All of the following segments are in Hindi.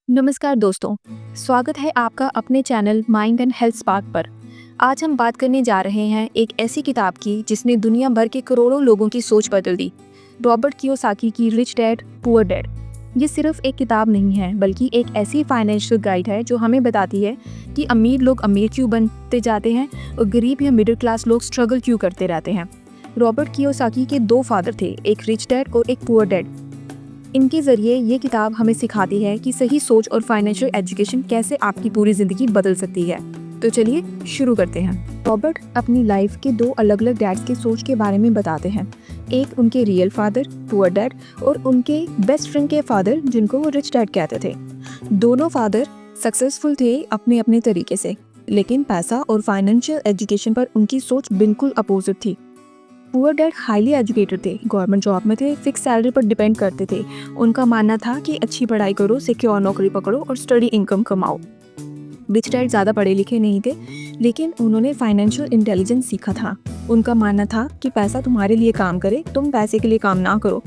नमस्कार दोस्तों, स्वागत है आपका अपने channel mind and health spark पर। आज हम बात करने जा रहे हैं एक ऐसी किताब की जिसने दुनिया भर के करोड़ों लोगों की सोच बदल दी। रॉबर्ट कियोसाकी की रिच डैड पुअर डैड। ये सिर्फ एक किताब नहीं है बल्कि एक ऐसी फाइनेंशियल गाइड है जो हमें बताती है कि अमीर लोग अमीर क्यों बनते जाते हैं और गरीब या मिडिल क्लास लोग स्ट्रगल क्यों करते रहते हैं। रॉबर्ट कियोसाकी के दो फादर थे, एक रिच डैड और एक पुअर डैड। इनके ज़रिए ये किताब हमें सिखाती है कि सही सोच और फाइनेंशियल एजुकेशन कैसे आपकी पूरी ज़िंदगी बदल सकती है। तो चलिए शुरू करते हैं। रॉबर्ट अपनी लाइफ के दो अलग अलग डैड्स की सोच के बारे में बताते हैं। एक उनके रियल फादर पुअर डैड और उनके बेस्ट फ्रेंड के फादर जिनको वो रिच डैड कहते थे। दोनों फादर सक्सेसफुल थे अपने अपने तरीके से, लेकिन पैसा और फाइनेंशियल एजुकेशन पर उनकी सोच बिल्कुल अपोजिट थी। पुअर डैड हाईली एजुकेटेड थे, गवर्नमेंट जॉब में थे, फिक्स सैलरी पर डिपेंड करते थे। उनका मानना था कि अच्छी पढ़ाई करो, सिक्योर नौकरी पकड़ो और स्टडी इनकम कमाओ। रिच डैड ज़्यादा पढ़े लिखे नहीं थे, लेकिन उन्होंने फाइनेंशियल इंटेलिजेंस सीखा था। उनका मानना था कि पैसा तुम्हारे लिए काम करे, तुम पैसे के लिए काम ना करो।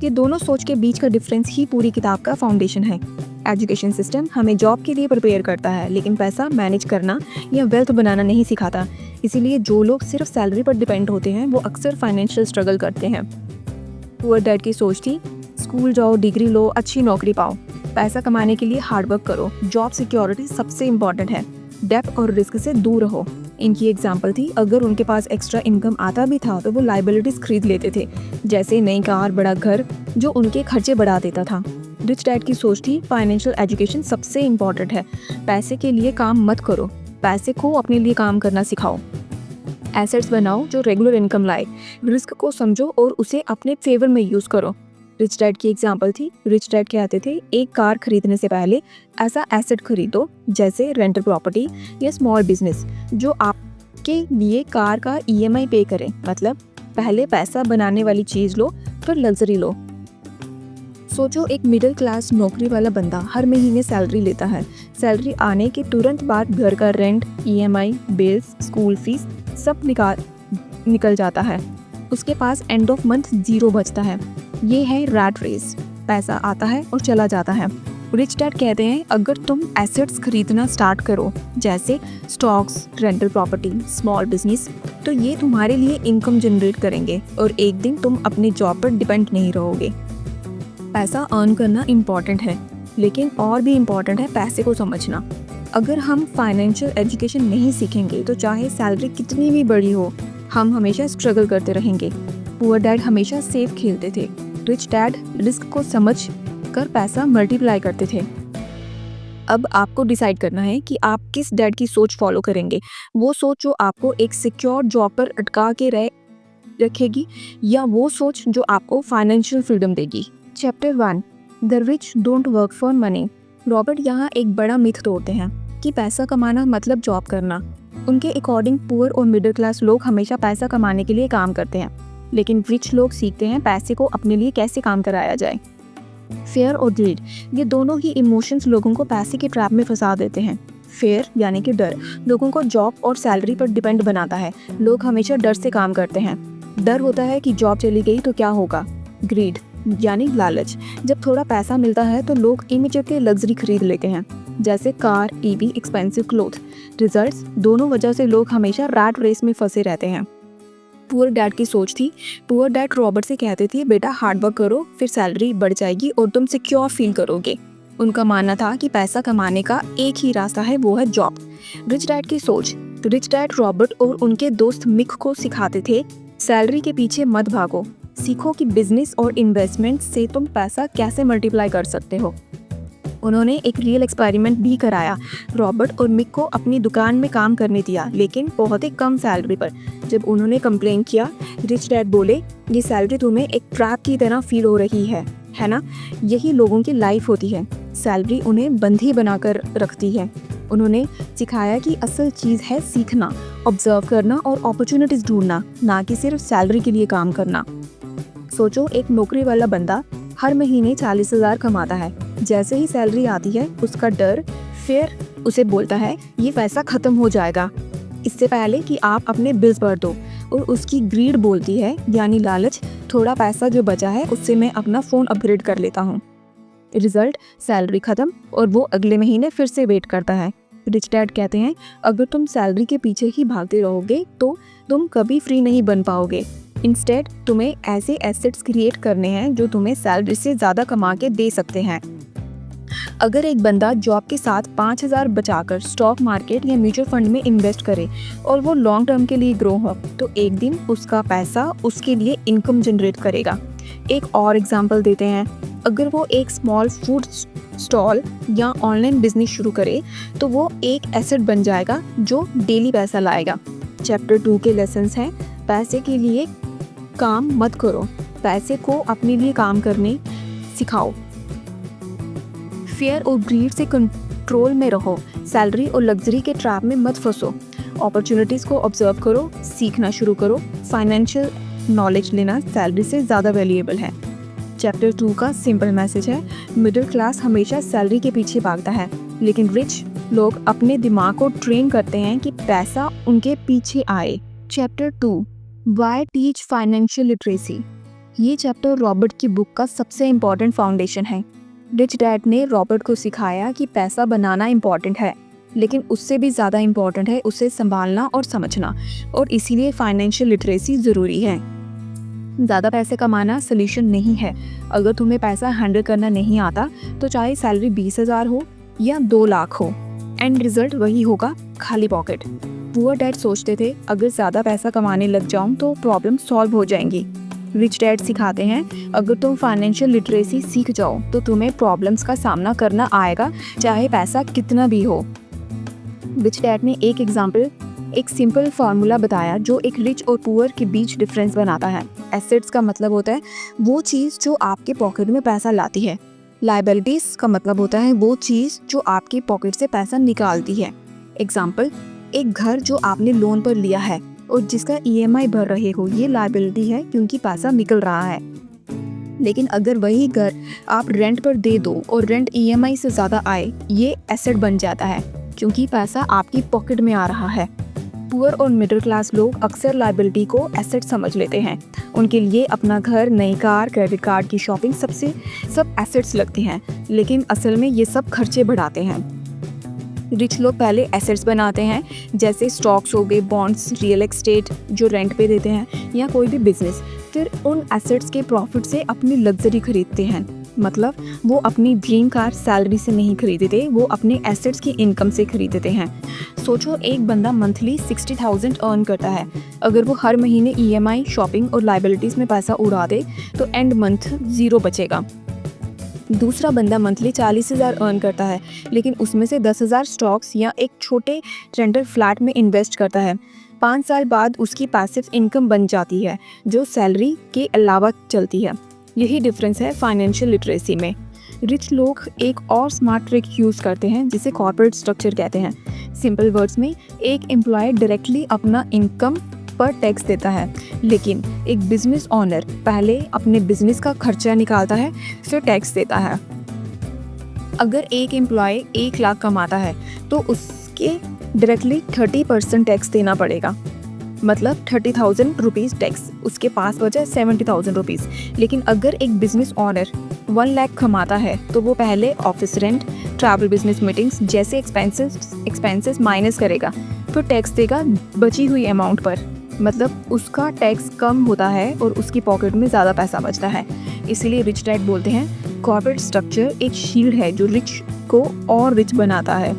ये दोनों सोच के बीच का डिफरेंस ही पूरी किताब का फाउंडेशन है। एजुकेशन सिस्टम हमें जॉब के लिए प्रिपेयर करता है, लेकिन पैसा मैनेज करना या वेल्थ बनाना नहीं सिखाता। इसीलिए जो लोग सिर्फ सैलरी पर डिपेंड होते हैं वो अक्सर फाइनेंशियल स्ट्रगल करते हैं। पुअर डैड की सोच थी, स्कूल जाओ, डिग्री लो, अच्छी नौकरी पाओ, पैसा कमाने के लिए हार्ड वर्क करो, जॉब सिक्योरिटी सबसे इम्पॉर्टेंट है, डेब्ट और रिस्क से दूर रहो। इनकी एग्जाम्पल थी, अगर उनके पास एक्स्ट्रा इनकम आता भी था तो वो लाइबिलिटीज खरीद लेते थे, जैसे नई कार, बड़ा घर, जो उनके खर्चे बढ़ा देता था। रिच डैड की सोच थी, फाइनेंशियल एजुकेशन सबसे इम्पॉर्टेंट है, पैसे के लिए काम मत करो, पैसे को अपने लिए काम करना सिखाओ। एसेट्स बनाओ जो रेगुलर इनकम लाए, रिस्क को समझो और उसे अपने फेवर में यूज़ करो। रिच डैड की एग्जांपल थी, रिच डैड कहते थे एक कार खरीदने से पहले ऐसा एसेट खरीदो जैसे रेंटल प्रॉपर्टी या स्मॉल बिजनेस जो आपके लिए कार का ईएमआई पे करे। मतलब पहले पैसा बनाने वाली चीज़ लो, फिर लग्जरी लो। सोचो, एक मिडिल क्लास नौकरी वाला बंदा हर महीने सैलरी लेता है। सैलरी आने के तुरंत बाद घर का rent, EMI, bills, school fees सब निकल जाता है। उसके पास एंड ऑफ मंथ जीरो बचता है। ये है रैट रेस, पैसा आता है और चला जाता है। रिच डैड कहते हैं अगर तुम एसेट्स खरीदना स्टार्ट करो जैसे stocks, rental property, small business, तो ये तुम्हारे लिए इनकम जनरेट करेंगे और एक दिन तुम अपनी जॉब पर डिपेंड नहीं रहोगे। पैसा अर्न करना इम्पॉर्टेंट है, लेकिन और भी इम्पॉर्टेंट है पैसे को समझना। अगर हम फाइनेंशियल एजुकेशन नहीं सीखेंगे तो चाहे सैलरी कितनी भी बड़ी हो, हम हमेशा स्ट्रगल करते रहेंगे। पुअर डैड हमेशा सेफ खेलते थे, रिच डैड रिस्क को समझ कर पैसा मल्टीप्लाई करते थे। अब आपको डिसाइड करना है कि आप किस डैड की सोच फॉलो करेंगे। वो सोच जो आपको एक सिक्योर जॉब पर अटका के रखेगी, या वो सोच जो आपको फाइनेंशियल फ्रीडम देगी। Chapter 1, the rich don't work for money. Robert यहाँ एक बड़ा मिथ तोड़ते हैं कि पैसा कमाना मतलब जॉब करना। उनके अकॉर्डिंग पुअर और मिडिल क्लास लोग हमेशा पैसा कमाने के लिए काम करते हैं, लेकिन रिच लोग सीखते हैं पैसे को अपने लिए कैसे काम कराया जाए। फेयर और ग्रीड, ये दोनों ही इमोशंस लोगों को पैसे के ट्रैप में फंसा देते हैं। फेयर यानी कि डर, लोगों को जॉब और सैलरी पर डिपेंड बनाता है। लोग हमेशा डर से काम करते हैं। डर होता है कि जॉब चली गई तो क्या होगा। ग्रीड यानी लालच, जब थोड़ा पैसा मिलता है तो लोग इमीडिएटली लग्जरी खरीद लेते हैं, जैसे car, TV, expensive cloth. Results, दोनों वजह से लोग हमेशा रैट रेस में फंसे रहते हैं। पुअर डैड की सोच थी, पुअर डैड रॉबर्ट से कहते थे बेटा हार्ड वर्क करो, फिर सैलरी बढ़ जाएगी और तुम सिक्योर फील करोगे। उनका मानना था कि पैसा कमाने का एक ही रास्ता है, वो है जॉब। रिच डैड की सोच, रिच डैड रॉबर्ट और उनके दोस्त मिक को सिखाते थे सैलरी के पीछे मत भागो, सीखो कि बिजनेस और इन्वेस्टमेंट से तुम पैसा कैसे मल्टीप्लाई कर सकते हो। उन्होंने एक रियल एक्सपेरिमेंट भी कराया। रॉबर्ट और मिक को अपनी दुकान में काम करने दिया, लेकिन बहुत ही कम सैलरी पर। जब उन्होंने कंप्लेन किया, रिच डैड बोले ये सैलरी तुम्हें एक ट्रैप की तरह फील हो रही है ना? यही लोगों की लाइफ होती है, सैलरी उन्हें बंधी बनाकर रखती है। उन्होंने सिखाया कि असल चीज़ है सीखना, ऑब्जर्व करना और अपॉर्चुनिटीज़ ढूंढना, ना कि सिर्फ सैलरी के लिए काम करना। सोचो, एक नौकरी वाला बंदा हर महीने 40,000 कमाता है। जैसे ही सैलरी आती है उसका डर, फिर उसे बोलता है ये पैसा खत्म हो जाएगा, इससे पहले कि आप अपने बिल्स भर दो। और उसकी ग्रीड बोलती है, यानी लालच, थोड़ा पैसा जो बचा है उससे मैं अपना फ़ोन अपग्रेड कर लेता हूँ। रिजल्ट, सैलरी खत्म और वो अगले महीने फिर से वेट करता है। रिच डैड कहते हैं अगर तुम सैलरी के पीछे ही भागते रहोगे तो तुम कभी फ्री नहीं बन पाओगे। इंस्टेड तुम्हें ऐसे एसेट्स क्रिएट करने हैं जो तुम्हें सैलरी से ज़्यादा कमा के दे सकते हैं। अगर एक बंदा जॉब के साथ 5,000 बचाकर स्टॉक मार्केट या म्यूचुअल फंड में इन्वेस्ट करे और वो लॉन्ग टर्म के लिए ग्रो हो तो एक दिन उसका पैसा उसके लिए इनकम जनरेट करेगा। एक और एग्जांपल देते हैं, अगर वो एक स्मॉल फूड स्टॉल या ऑनलाइन बिजनेस शुरू करे तो वो एक एसेट बन जाएगा जो डेली पैसा लाएगा। चैप्टर 2 के लेसन्स हैं, पैसे के लिए काम मत करो, पैसे को अपने लिए काम करने सिखाओ। फियर और ग्रीड से कंट्रोल में रहो, सैलरी और लग्जरी के ट्रैप में मत फंसो। अपॉर्चुनिटीज़ को ऑब्जर्व करो, सीखना शुरू करो। फाइनेंशियल नॉलेज लेना सैलरी से ज़्यादा वैल्यूएबल है। चैप्टर 2 का सिंपल मैसेज है, मिडिल क्लास हमेशा सैलरी के पीछे भागता है, लेकिन रिच लोग अपने दिमाग को ट्रेन करते हैं कि पैसा उनके पीछे आए। Chapter 2 why teach financial literacy. ये चैप्टर रॉबर्ट की बुक का सबसे इम्पॉर्टेंट फाउंडेशन है। रिच डैड ने रॉबर्ट को सिखाया कि पैसा बनाना इम्पॉर्टेंट है, लेकिन उससे भी ज़्यादा इम्पॉर्टेंट है उसे संभालना और समझना, और इसीलिए फाइनेंशियल लिटरेसी ज़रूरी है। ज़्यादा पैसे कमाना सोल्यूशन नहीं है। अगर तुम्हें पैसा हैंडल करना नहीं आता तो चाहे सैलरी 20,000 हो या 2 लाख हो, एंड रिजल्ट वही होगा, खाली पॉकेट। पुअर डैड सोचते थे अगर ज़्यादा पैसा कमाने लग जाऊं तो प्रॉब्लम सॉल्व हो जाएंगी। रिच डैड सिखाते हैं अगर तुम फाइनेंशियल लिटरेसी सीख जाओ तो तुम्हें प्रॉब्लम्स का सामना करना आएगा, चाहे पैसा कितना भी हो। रिच डैड ने एक सिंपल फार्मूला बताया जो एक रिच और पुअर के बीच डिफरेंस बनाता है। एसेट्स का मतलब होता है वो चीज़ जो आपके पॉकेट में पैसा लाती है। लायबिलिटीज़ का मतलब होता है वो चीज़ जो आपके पॉकेट से पैसा निकालती है। एग्जाम्पल, एक घर जो आपने लोन पर लिया है और जिसका EMI भर रहे हो, ये लायबिलिटी है क्योंकि पैसा निकल रहा है। लेकिन अगर वही घर आप रेंट पर दे दो और रेंट EMI से ज़्यादा आए, ये एसेट बन जाता है क्योंकि पैसा आपकी पॉकेट में आ रहा है। पुअर और मिडिल क्लास लोग अक्सर लायबिलिटी को एसेट समझ लेते हैं। उनके लिए अपना घर, नई कार, क्रेडिट कार्ड की शॉपिंग सब एसेट्स लगते हैं, लेकिन असल में ये सब खर्चे बढ़ाते हैं। रिच लोग पहले एसेट्स बनाते हैं, जैसे स्टॉक्स हो गए, बॉन्ड्स, रियल एस्टेट जो रेंट पे देते हैं, या कोई भी बिजनेस। फिर उन एसेट्स के प्रॉफिट से अपनी लग्जरी खरीदते हैं। मतलब वो अपनी ड्रीम कार सैलरी से नहीं खरीदते, वो अपने एसेट्स की इनकम से खरीदते हैं। सोचो, एक बंदा मंथली 60,000 अर्न करता है। अगर वो हर महीने EMI, शॉपिंग और लायबिलिटीज़ में पैसा उड़ा दे तो एंड मंथ 0 बचेगा। दूसरा बंदा मंथली 40,000 अर्न करता है, लेकिन उसमें से 10,000 स्टॉक्स या एक छोटे रेंटल फ्लैट में इन्वेस्ट करता है। 5 साल बाद उसकी पैसिव इनकम बन जाती है जो सैलरी के अलावा चलती है। यही डिफरेंस है फाइनेंशियल लिटरेसी में। रिच लोग एक और स्मार्ट ट्रिक यूज़ करते हैं जिसे कॉर्पोरेट स्ट्रक्चर कहते हैं। सिंपल वर्ड्स में, एक एम्प्लॉय डायरेक्टली अपना इनकम पर टैक्स देता है, लेकिन एक बिजनेस ओनर पहले अपने बिजनेस का खर्चा निकालता है, फिर टैक्स देता है। अगर एक एम्प्लॉय 1 लाख कमाता है तो उसके डायरेक्टली 30% टैक्स देना पड़ेगा, मतलब 30,000 रुपीज़ टैक्स। उसके पास बचा 70,000 रुपीज़। लेकिन अगर एक बिजनेस ओनर 1 लाख कमाता है तो वो पहले office rent, travel, business meetings जैसे एक्सपेंसेस माइनस करेगा, फिर टैक्स देगा बची हुई अमाउंट पर। मतलब उसका टैक्स कम होता है और उसकी पॉकेट में ज़्यादा पैसा बचता है। इसीलिए रिच डैड बोलते हैं कॉर्पोरेट स्ट्रक्चर एक शील्ड है जो रिच को और रिच बनाता है।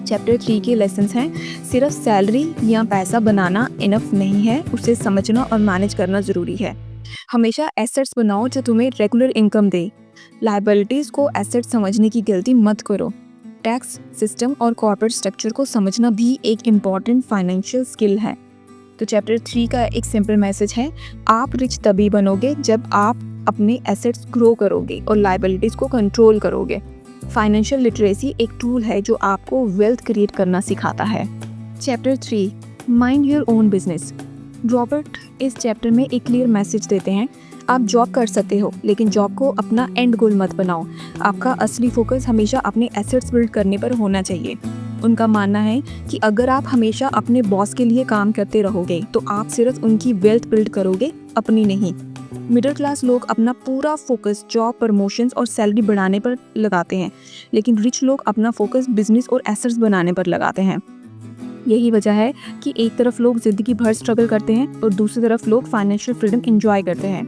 चैप्टर 3 के लेसन्स हैं, सिर्फ सैलरी या पैसा बनाना इनफ नहीं है, उसे समझना और मैनेज करना ज़रूरी है। हमेशा एसेट्स बनाओ जो तुम्हें रेगुलर इनकम दे। लायबिलिटीज़ को एसेट समझने की गलती मत करो। टैक्स सिस्टम और कॉर्पोरेट स्ट्रक्चर को समझना भी एक इम्पॉर्टेंट फाइनेंशियल स्किल है। तो चैप्टर 3 का एक सिंपल मैसेज है, आप रिच तभी बनोगे जब आप अपने एसेट्स ग्रो करोगे और लायबिलिटीज़ को कंट्रोल करोगे। फाइनेंशियल लिटरेसी एक टूल है जो आपको वेल्थ क्रिएट करना सिखाता है। Chapter 3 mind your own business. Robert इस चैप्टर में एक क्लियर मैसेज देते हैं, आप जॉब कर सकते हो लेकिन जॉब को अपना एंड गोल मत बनाओ। आपका असली फोकस हमेशा अपने एसेट्स बिल्ड करने पर होना चाहिए। उनका मानना है कि अगर आप हमेशा अपने बॉस के लिए काम करते रहोगे तो आप सिर्फ उनकी वेल्थ बिल्ड करोगे, अपनी नहीं। मिडिल क्लास लोग अपना पूरा फोकस जॉब, प्रमोशंस और सैलरी बढ़ाने पर लगाते हैं, लेकिन रिच लोग अपना फोकस बिजनेस और एसेट्स बनाने पर लगाते हैं। यही वजह है कि एक तरफ लोग ज़िंदगी भर स्ट्रगल करते हैं और दूसरी तरफ लोग फाइनेंशियल फ्रीडम एंजॉय करते हैं।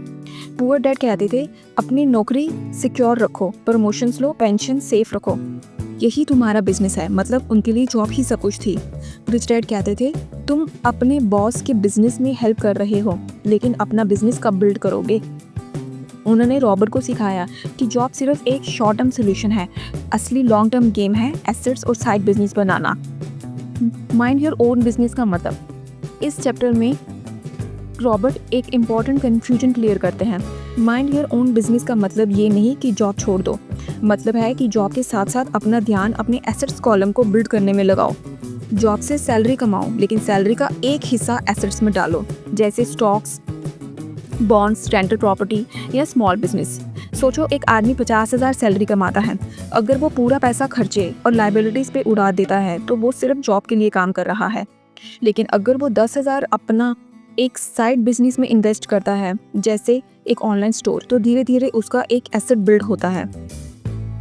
पुअर डैड कहते थे, अपनी नौकरी सिक्योर रखो, प्रमोशंस लो, पेंशन सेफ रखो, यही तुम्हारा बिजनेस है। मतलब उनके लिए जॉब ही सब कुछ थी। रिच डैड कहते थे, तुम अपने बॉस के बिजनेस में हेल्प कर रहे हो, लेकिन अपना बिजनेस कब बिल्ड करोगे। उन्होंने रॉबर्ट को सिखाया कि जॉब सिर्फ एक शॉर्ट टर्म सोल्यूशन है, असली लॉन्ग टर्म गेम है एसेट्स और side business banana. Mind your own business का मतलब। इस चैप्टर में रॉबर्ट एक इम्पॉर्टेंट कन्फ्यूजन क्लियर करते हैं। माइंड योर ओन बिजनेस का मतलब ये नहीं कि जॉब छोड़ दो, मतलब है कि जॉब के साथ साथ अपना ध्यान अपने एसेट्स कॉलम को बिल्ड करने में लगाओ। जॉब से सैलरी कमाओ, लेकिन सैलरी का एक हिस्सा एसेट्स में डालो, जैसे स्टॉक्स, बॉन्ड्स, रेंटल प्रॉपर्टी या स्मॉल बिजनेस। सोचो, एक आदमी 50,000 सैलरी कमाता है। अगर वो पूरा पैसा खर्चे और लाइबिलिटीज़ पे उड़ा देता है तो वो सिर्फ जॉब के लिए काम कर रहा है। लेकिन अगर वो 10,000 अपना एक साइड बिजनेस में इन्वेस्ट करता है, जैसे एक ऑनलाइन स्टोर, तो धीरे धीरे उसका एक एसेट बिल्ड होता है।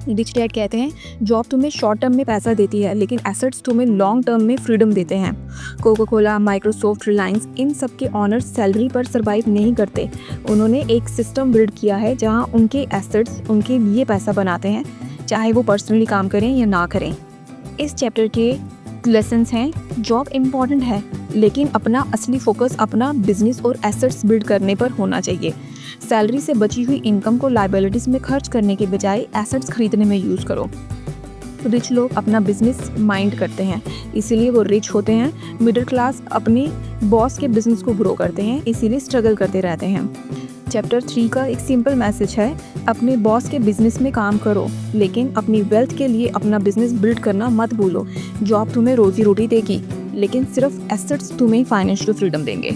रिच डैड कहते हैं, जॉब तुम्हें शॉर्ट टर्म में पैसा देती है, लेकिन एसेट्स तुम्हें लॉन्ग टर्म में फ्रीडम देते हैं। कोका कोला, माइक्रोसॉफ्ट, रिलायंस, इन सब के ऑनर्स सैलरी पर सर्वाइव नहीं करते। उन्होंने एक सिस्टम बिल्ड किया है जहां उनके एसेट्स उनके लिए पैसा बनाते हैं, चाहे वो पर्सनली काम करें या ना करें। इस चैप्टर के लेसन्स हैं, जॉब इम्पॉर्टेंट है, लेकिन अपना असली फोकस अपना बिजनेस और एसेट्स बिल्ड करने पर होना चाहिए। सैलरी से बची हुई इनकम को लाइबिलिटीज़ में खर्च करने के बजाय एसेट्स खरीदने में यूज़ करो। रिच लोग अपना बिजनेस माइंड करते हैं, इसीलिए वो रिच होते हैं। मिडिल क्लास अपने बॉस के बिजनेस को ग्रो करते हैं, इसीलिए स्ट्रगल करते रहते हैं। चैप्टर 3 का एक सिंपल मैसेज है, अपने बॉस के बिजनेस में काम करो, लेकिन अपनी वेल्थ के लिए अपना बिजनेस बिल्ड करना मत भूलो। जॉब तुम्हें रोजी रोटी देगी, लेकिन सिर्फ एसेट्स तुम्हें फाइनेंशियल फ्रीडम देंगे।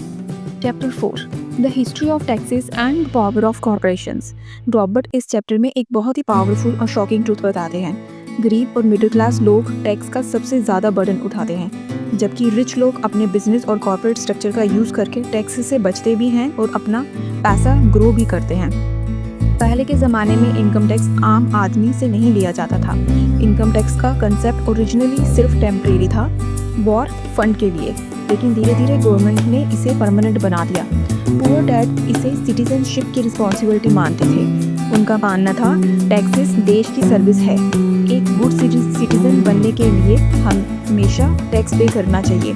Chapter 4, the history of taxes and power of corporations. Robert इस चैप्टर में एक बहुत ही पावरफुल और शॉकिंग ट्रूथ बताते हैं। गरीब और मिडिल क्लास लोग टैक्स का सबसे ज़्यादा बर्डन उठाते हैं, जबकि रिच लोग अपने बिजनेस और कॉर्पोरेट स्ट्रक्चर का यूज़ करके टैक्स से बचते भी हैं और अपना पैसा ग्रो भी करते हैं। पहले के ज़माने में इनकम टैक्स आम आदमी से नहीं लिया जाता था। इनकम टैक्स का कंसेप्ट ओरिजिनली सिर्फ टेम्परेरी था, वॉर फंड के लिए, लेकिन धीरे धीरे गवर्नमेंट ने इसे परमानेंट बना दिया। पुअर डैड इसे सिटीजनशिप की रिस्पॉन्सिबिलिटी मानते थे। उनका मानना था, टैक्सेस देश की सर्विस है। एक गुड सिटीजन बनने के लिए हम हमेशा टैक्स पे करना चाहिए।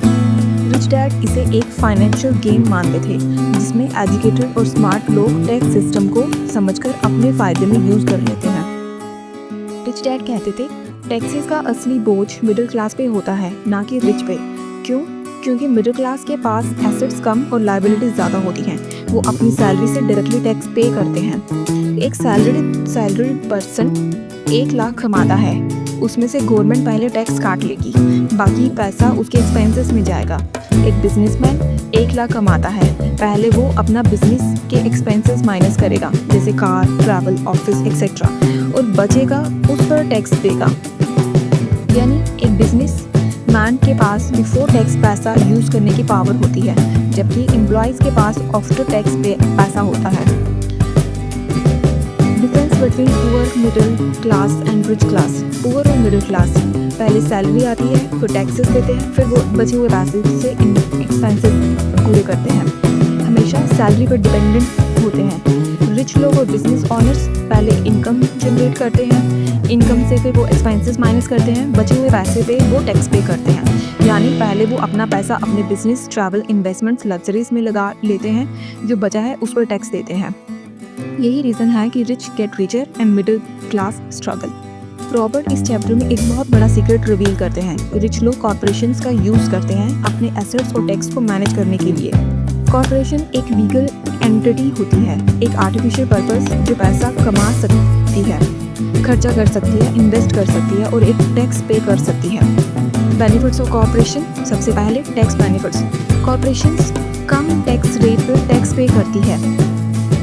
रिच डैड इसे एक फाइनेंशियल गेम मानते थे, जिसमें एजुकेटेड और स्मार्ट लोग टैक्स सिस्टम को समझकर अपने फ़ायदे में यूज़ कर लेते हैं। रिच डैड कहते थे, टैक्सेस का असली बोझ मिडिल क्लास पे होता है, ना कि रिच पे। क्यों? क्योंकि मिडिल क्लास के पास एसेट्स कम और लाइबिलिटीज ज़्यादा होती हैं। वो अपनी सैलरी से डायरेक्टली टैक्स पे करते हैं। एक सैलरीड पर्सन 1 लाख कमाता है, उसमें से गवर्नमेंट पहले टैक्स काट लेगी, बाकी पैसा उसके एक्सपेंसेस में जाएगा। एक बिजनेसमैन 1 लाख कमाता है, पहले वो अपना बिजनेस के एक्सपेंसेस माइनस करेगा, जैसे कार, ट्रैवल, ऑफिस एक्सेट्रा, और बचेगा उस पर टैक्स देगा। यानी एक बिजनेस मैन के पास बिफोर टैक्स पैसा यूज़ करने की पावर होती है, जबकि एम्प्लॉयज़ के पास आफ्टर टैक्स पे पैसा होता है। Difference between poor, middle class and rich class. Poor और मिडिल क्लास पहले सैलरी आती है, फिर टैक्सेस देते हैं, फिर वो बचे हुए पैसे से एक्सपेंसेस पूरे करते हैं, हमेशा सैलरी पर डिपेंडेंट होते हैं। रिच लोग और बिजनेस ऑनर्स पहले इनकम जनरेट करते हैं, इनकम से फिर वो एक्सपेंसेस माइनस करते हैं, बचे हुए पैसे पे वो टैक्स पे करते हैं। यानी पहले वो अपना पैसा अपने बिजनेस, ट्रैवल, इन्वेस्टमेंट्स, लग्जरीज में लगा लेते हैं, जो बचा है उस पर टैक्स देते हैं। यही रीज़न है कि rich get richer and middle class struggle. Robert इस चैप्टर में एक बहुत बड़ा सीक्रेट रिवील करते हैं। रिच लोग कॉर्पोरेशंस का यूज़ करते हैं अपने एसेट्स और टैक्स को मैनेज करने के लिए। कॉर्पोरेशन एक लीगल एंटिटी होती है, एक आर्टिफिशियल पर्पस जो पैसा कमा सकती है, खर्चा कर सकती है, इन्वेस्ट कर सकती है और एक टैक्स पे कर सकती है। Benefits of corporation. सबसे पहले टैक्स बेनिफिट्स। कॉर्पोरेशंस कम टैक्स रेट पर टैक्स पे करती है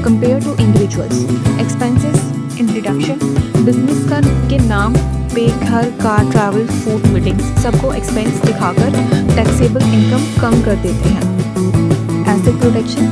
compare to individuals. Expenses in deduction. Business का के नाम पे घर, कार, ट्रैवल, फूड, मीटिंग्स सबको एक्सपेंस दिखाकर टैक्सेबल इनकम कम कर देते हैं। एसेट प्रोटेक्शन,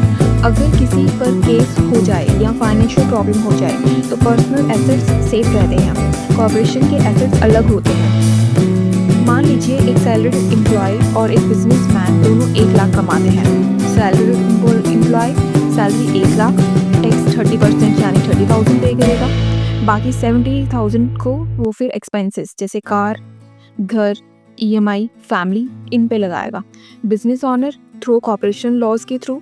अगर किसी पर केस हो जाए या फाइनेंशियल प्रॉब्लम हो जाए तो पर्सनल एसेट्स सेफ रहते हैं। कॉर्पोरेशन के एसेट्स अलग होते हैं। मान लीजिए एक सैलरीड एम्प्लॉय और एक बिजनेसमैन दोनों 1 लाख कमाते हैं। Salaried employ salary 1 lakh, tax 30% यानी 30,000 पे करेगा। बाकी 70,000 को वो फिर एक्सपेंसेस जैसे कार, घर, EMI, फैमिली, इन पे लगाएगा। Business owner through corporation laws के थ्रू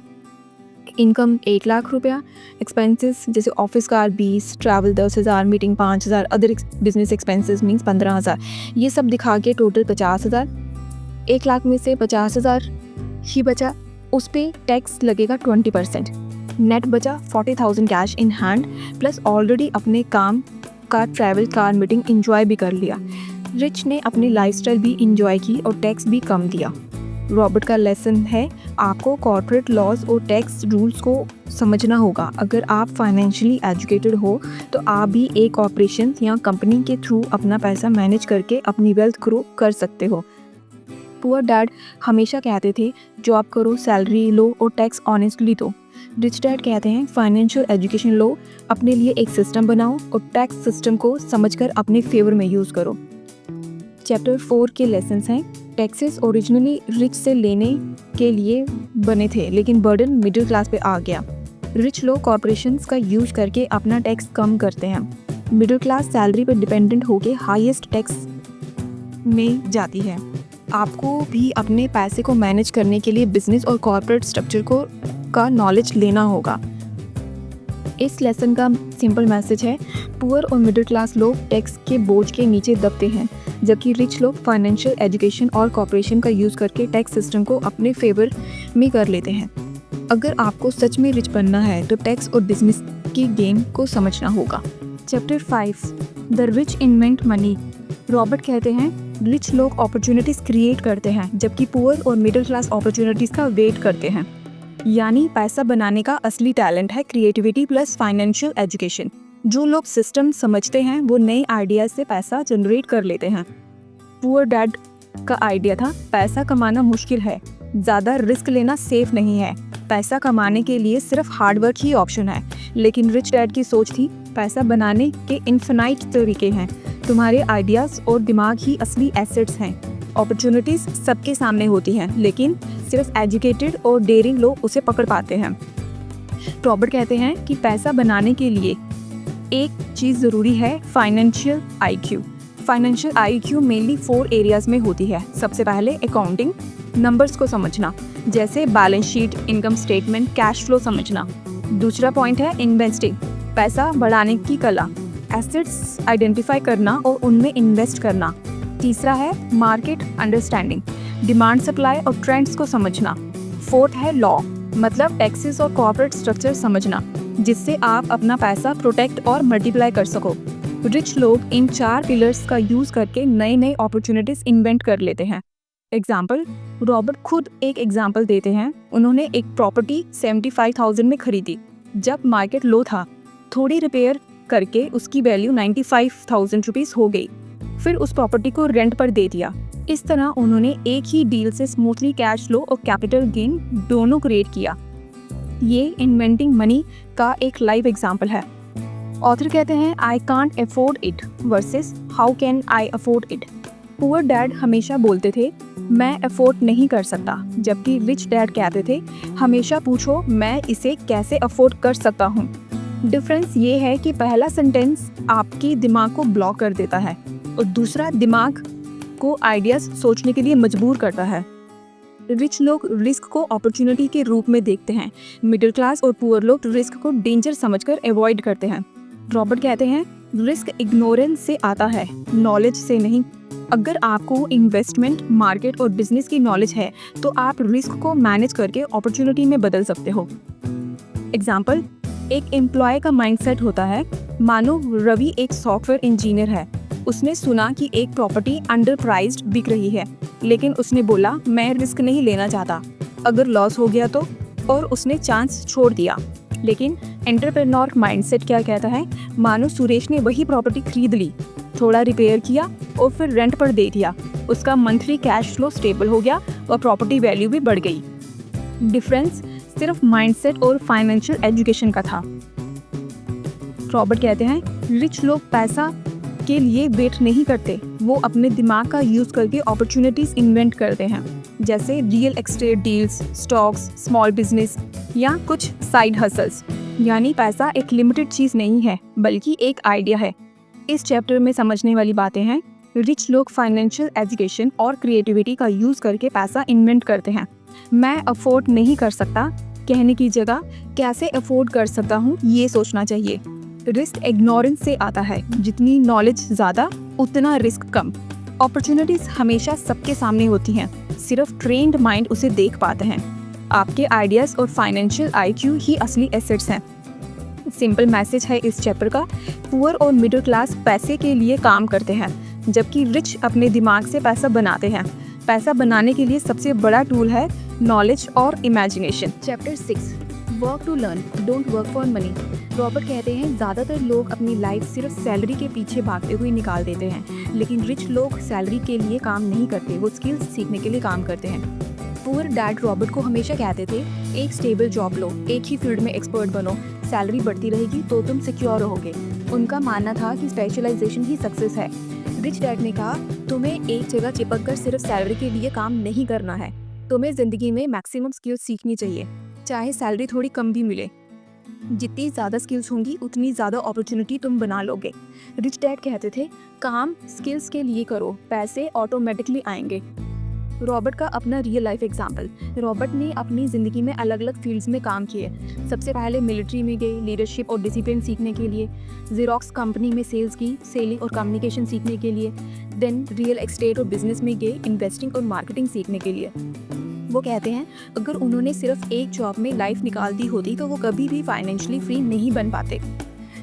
इनकम 1 लाख रुपया, एक्सपेंसेस जैसे office car 20, travel 10,000, meeting 5,000, other business expenses means 15,000, ये सब दिखा के टोटल 50,000। 1 लाख में से 50,000 ही बचा, उस पर टैक्स लगेगा 20%। नेट बचा 40,000 cash in hand, plus already अपने काम का ट्रैवल, कार, मीटिंग इंजॉय भी कर लिया। रिच ने अपनी लाइफस्टाइल भी इंजॉय की और टैक्स भी कम दिया। रॉबर्ट का लेसन है, आपको कॉर्पोरेट लॉज और टैक्स रूल्स को समझना होगा। अगर आप फाइनेंशियली एजुकेटेड हो तो आप भी एक कॉर्पोरेशन या कंपनी के थ्रू अपना पैसा मैनेज करके अपनी वेल्थ ग्रो कर सकते हो। पुअर डैड हमेशा कहते थे जॉब करो, सैलरी लो और टैक्स ऑनेस्टली दो। रिच डैड कहते हैं फाइनेंशियल एजुकेशन लो, अपने लिए एक सिस्टम बनाओ और टैक्स सिस्टम को समझकर अपने फेवर में यूज़ करो। चैप्टर 4 के लेसन्स हैं, टैक्सेस ओरिजिनली रिच से लेने के लिए बने थे लेकिन बर्डन मिडिल क्लास पे आ गया। रिच लोग कॉर्पोरेशंस का यूज करके अपना टैक्स कम करते हैं। मिडिल क्लास सैलरी पर डिपेंडेंट होके हाईएस्ट टैक्स में जाती है। आपको भी अपने पैसे को मैनेज करने के लिए बिजनेस और कॉर्पोरेट स्ट्रक्चर का नॉलेज लेना होगा। इस लेसन का सिंपल मैसेज है, पुअर और मिडिल क्लास लोग टैक्स के बोझ के नीचे दबते हैं, जबकि रिच लोग फाइनेंशियल एजुकेशन और कॉर्पोरेशन का यूज़ करके टैक्स सिस्टम को अपने फेवर में कर लेते हैं। अगर आपको सच में रिच बनना है तो टैक्स और बिजनेस की गेम को समझना होगा। Chapter 5 the rich invent money. Robert कहते हैं रिच लोग अपॉर्चुनिटीज़ क्रिएट करते हैं जबकि पुअर और मिडिल क्लास अपॉर्चुनिटीज़ का वेट करते हैं। यानी पैसा बनाने का असली टैलेंट है क्रिएटिविटी प्लस फाइनेंशियल एजुकेशन। जो लोग सिस्टम समझते हैं वो नए आइडियाज से पैसा जनरेट कर लेते हैं। पुअर डैड का आइडिया था पैसा कमाना मुश्किल है, ज़्यादा रिस्क लेना सेफ नहीं है, पैसा कमाने के लिए सिर्फ हार्डवर्क ही ऑप्शन है। लेकिन रिच डैड की सोच थी पैसा बनाने के इन्फिनाइट तरीके हैं, तुम्हारे आइडियाज़ और दिमाग ही असली एसेट्स हैं। अपॉर्चुनिटीज़ सबके सामने होती हैं लेकिन सिर्फ एजुकेटेड और डेयरिंग लोग उसे पकड़ पाते हैं। रॉबर्ट कहते हैं कि पैसा बनाने के लिए एक चीज़ ज़रूरी है, financial IQ। Financial IQ mainly 4 areas में होती है। सबसे पहले अकाउंटिंग, नंबर्स को समझना जैसे balance sheet, income statement, cash flow समझना। दूसरा पॉइंट है इन्वेस्टिंग, पैसा बढ़ाने की कला, एसेट्स आइडेंटिफाई करना और उनमें इन्वेस्ट करना। तीसरा है मार्केट अंडरस्टैंडिंग, डिमांड सप्लाई और ट्रेंड्स को समझना। फोर्थ है लॉ, मतलब टैक्सेस और कॉर्पोरेट स्ट्रक्चर समझना जिससे आप अपना पैसा प्रोटेक्ट और मल्टीप्लाई कर सको। रिच लोग इन 4 पिलर्स का यूज़ करके नए नए अपॉर्चुनिटीज़ इन्वेंट कर लेते हैं। एग्जाम्पल, रॉबर्ट खुद एक एग्जाम्पल देते हैं। उन्होंने एक प्रॉपर्टी 75,000 में खरीदी जब मार्केट लो था। थोड़ी रिपेयर करके उसकी वैल्यू 95,000 रुपीज़ हो गई। फिर उस प्रॉपर्टी को रेंट पर दे दिया। इस तरह उन्होंने एक ही डील से स्मूथली कैश फ्लो और कैपिटल गेन दोनों क्रिएट किया। ये इन्वेंटिंग मनी का एक लाइव एग्जाम्पल है। ऑथर कहते हैं I can't afford it versus how can I afford it. Poor dad हमेशा बोलते थे मैं अफोर्ड नहीं कर सकता, जबकि रिच डैड कहते थे हमेशा पूछो मैं इसे कैसे अफोर्ड कर सकता हूँ। डिफरेंस ये है कि पहला सेंटेंस आपकी दिमाग को ब्लॉक कर देता है और दूसरा दिमाग को आइडियाज सोचने के लिए मजबूर करता है। रिच लोग रिस्क को अपॉर्चुनिटी के रूप में देखते हैं, मिडिल क्लास और पुअर लोग रिस्क को डेंजर समझकर अवॉइड करते हैं। रॉबर्ट कहते हैं रिस्क इग्नोरेंस से आता है, नॉलेज से नहीं। अगर आपको इन्वेस्टमेंट, मार्केट और बिजनेस की नॉलेज है तो आप रिस्क को मैनेज करके अपॉर्चुनिटी में बदल सकते हो। एग्जाम्पल, एक एम्प्लॉय का माइंडसेट होता है, मानो रवि एक सॉफ्टवेयर इंजीनियर है। उसने सुना कि एक प्रॉपर्टी अंडर प्राइस्ड बिक रही है, लेकिन उसने बोला मैं रिस्क नहीं लेना चाहता, अगर लॉस हो गया तो, और उसने चांस छोड़ दिया। लेकिन एंटरप्रेन्योर माइंडसेट क्या कहता है, मानो सुरेश ने वही प्रॉपर्टी खरीद ली, थोड़ा रिपेयर किया और फिर रेंट पर दे दिया। उसका मंथली कैश फ्लो स्टेबल हो गया और प्रॉपर्टी वैल्यू भी बढ़ गई। डिफरेंस सिर्फ माइंडसेट और फाइनेंशियल एजुकेशन का था। रॉबर्ट कहते हैं रिच लोग पैसा के लिए वेट नहीं करते, वो अपने दिमाग का यूज़ करके अपॉर्चुनिटीज़ इन्वेंट करते हैं, जैसे real estate deals, stocks, small business या कुछ साइड हसल्स। यानी पैसा एक लिमिटेड चीज़ नहीं है बल्कि एक आइडिया है। इस चैप्टर में समझने वाली बातें हैं, रिच लोग फाइनेंशियल एजुकेशन और क्रिएटिविटी का यूज़ करके पैसा इन्वेंट करते हैं। मैं अफोर्ड नहीं कर सकता कहने की जगह कैसे अफोर्ड कर सकता हूँ ये सोचना चाहिए। रिस्क इग्नोरेंस से आता है, जितनी नॉलेज ज़्यादा उतना रिस्क कम। अपॉर्चुनिटीज़ हमेशा सबके सामने होती हैं, सिर्फ ट्रेन्ड माइंड उसे देख पाते हैं। आपके आइडियाज़ और फाइनेंशियल IQ ही असली एसेट्स हैं। सिंपल मैसेज है इस चैप्टर का, पुअर और मिडिल क्लास पैसे के लिए काम करते हैं, जबकि रिच अपने दिमाग से पैसा बनाते हैं। पैसा बनाने के लिए सबसे बड़ा टूल है नॉलेज और imagination. Chapter 6, work to learn, don't work for money. Robert कहते हैं ज़्यादातर लोग अपनी लाइफ सिर्फ सैलरी के पीछे भागते हुए निकाल देते हैं, लेकिन रिच लोग सैलरी के लिए काम नहीं करते, वो स्किल्स सीखने के लिए काम करते हैं। पुअर डैड रॉबर्ट को हमेशा कहते थे एक स्टेबल जॉब लो, एक ही फील्ड में एक्सपर्ट बनो, सैलरी बढ़ती रहेगी तो तुम सिक्योर रहोगे। उनका मानना था कि स्पेशलाइजेशन ही सक्सेस है। रिच डैड ने कहा तुम्हें एक जगह चिपक कर सिर्फ सैलरी के लिए काम नहीं करना है, तुम्हें ज़िंदगी में मैक्सिमम स्किल्स सीखनी चाहिए, चाहे सैलरी थोड़ी कम भी मिले। जितनी ज़्यादा स्किल्स होंगी उतनी ज़्यादा अपॉर्चुनिटी तुम बना लोगे। रिच डैड कहते थे काम स्किल्स के लिए करो, पैसे ऑटोमेटिकली आएंगे। रॉबर्ट का अपना रियल लाइफ एग्जाम्पल। रॉबर्ट ने अपनी ज़िंदगी में अलग अलग फील्ड्स में काम किए। सबसे पहले मिलिट्री में गए लीडरशिप और डिसिप्लिन सीखने के लिए, ज़ेरॉक्स कंपनी में सेल्स की, सेलिंग और कम्युनिकेशन सीखने के लिए, देन रियल एस्टेट और बिजनेस में गए इन्वेस्टिंग और मार्केटिंग सीखने के लिए। वो कहते हैं अगर उन्होंने सिर्फ एक जॉब में लाइफ निकाल दी होती तो वो कभी भी फाइनेंशियली फ्री नहीं बन पाते।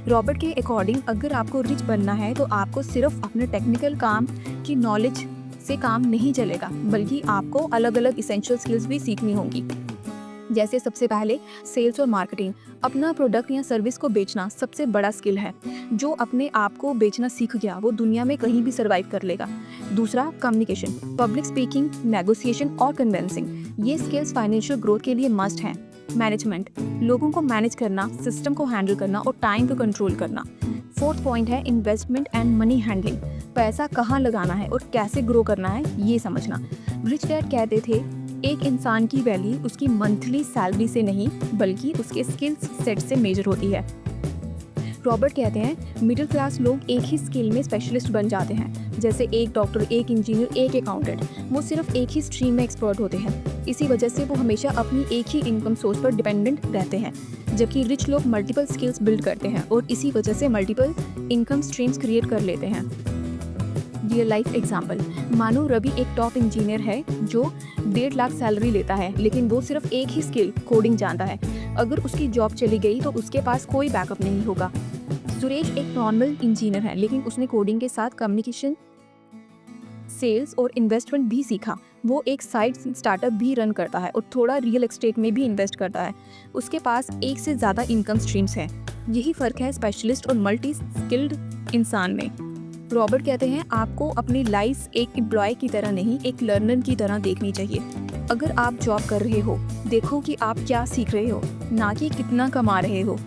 रॉबर्ट के अकॉर्डिंग अगर आपको रिच बनना है तो आपको सिर्फ अपने टेक्निकल काम की नॉलेज से काम नहीं चलेगा, बल्कि आपको अलग अलग इसेंशियल स्किल्स भी सीखनी होंगी। जैसे सबसे पहले सेल्स और मार्केटिंग, अपना प्रोडक्ट या सर्विस को बेचना सबसे बड़ा स्किल है। जो अपने आप को बेचना सीख गया वो दुनिया में कहीं भी सर्वाइव कर लेगा। दूसरा कम्युनिकेशन, पब्लिक स्पीकिंग, नेगोशिएशन और कन्विंसिंग, ये स्किल्स फाइनेंशियल ग्रोथ के लिए मस्ट हैं। मैनेजमेंट, लोगों को मैनेज करना, सिस्टम को हैंडल करना और टाइम को कंट्रोल करना। फोर्थ पॉइंट है इन्वेस्टमेंट एंड मनी हैंडलिंग, पैसा कहाँ लगाना है और कैसे ग्रो करना है ये समझना। रिच डैड कहते थे एक इंसान की वैल्यू उसकी मंथली सैलरी से नहीं बल्कि उसके स्किल्स सेट से मेजर होती है। रॉबर्ट कहते हैं मिडिल क्लास लोग एक ही स्किल में स्पेशलिस्ट बन जाते हैं, जैसे एक डॉक्टर, एक इंजीनियर, एक अकाउंटेंट। वो सिर्फ एक ही स्ट्रीम में एक्सपर्ट होते हैं, इसी वजह से वो हमेशा अपनी एक ही इनकम सोर्स पर डिपेंडेंट रहते हैं। जबकि रिच लोग मल्टीपल स्किल्स बिल्ड करते हैं और इसी वजह से मल्टीपल इनकम स्ट्रीम्स क्रिएट कर लेते हैं। रियल लाइफ एग्जाम्पल, मानो रवि एक टॉप इंजीनियर है जो 1.5 लाख सैलरी लेता है, लेकिन वो सिर्फ एक ही स्किल कोडिंग जानता है। अगर उसकी जॉब चली गई तो उसके पास कोई बैकअप नहीं होगा। सुरेश एक नॉर्मल इंजीनियर है, लेकिन उसने कोडिंग के साथ कम्युनिकेशन, सेल्स और इन्वेस्टमेंट भी सीखा। वो एक साइड स्टार्टअप भी रन करता है और थोड़ा रियल एस्टेट में भी इन्वेस्ट करता है। उसके पास एक से ज़्यादा इनकम स्ट्रीम्स हैं। यही फ़र्क है स्पेशलिस्ट और मल्टी स्किल्ड इंसान में। रॉबर्ट कहते हैं आपको अपनी लाइफ एक एम्प्लॉय की तरह नहीं, एक लर्नर की तरह देखनी चाहिए। अगर आप जॉब कर रहे हो, देखो कि आप क्या सीख रहे हो, ना कि कितना कमा रहे हो।